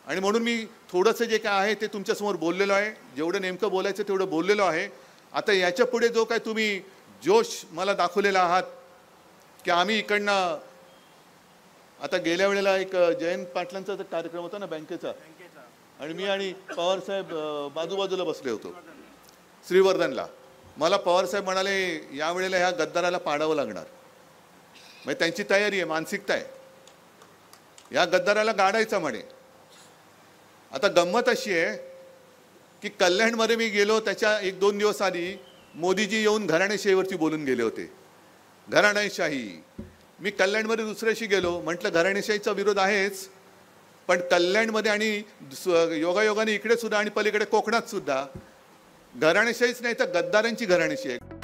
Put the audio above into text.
आणि म्हणून मी थोडंसं जे काय आहे ते तुमच्यासमोर बोललेलो आहे, जेवढं नेमकं बोलायचं तेवढं बोललेलो आहे. आता याच्या पुढे जो काय तुम्ही जोश मला दाखवलेला आहात की आम्ही इकडनं, आता गेल्या वेळेला एक जयंत पाटलांचा कार्यक्रम होता ना बँकेचा, आणि मी आणि पवारसाहेब बाजूबाजूला बसले होतो श्रीवर्धनला. मला पवारसाहेब म्हणाले यावेळेला ह्या गद्दाराला पाडावं लागणार. म्हणजे त्यांची तयारी आहे, मानसिकता आहे, या गद्दाराला गाडायचा म्हणे. आता गंमत अशी आहे की कल्याणमध्ये मी गेलो, त्याच्या 1-2 दिवस आधी मोदीजी येऊन घराणेशाहीवरती बोलून गेले होते. घराणेशाही. मी कल्याणमध्ये दुसऱ्याशी गेलो, म्हटलं घराणेशाहीचा विरोध आहेच, पण कल्याणमध्ये आणि योगायोगाने इकडे सुद्धा आणि पलीकडे कोकणात सुद्धा घराणेशाहीच नाही तर गद्दारांची घराणेशाही आहे.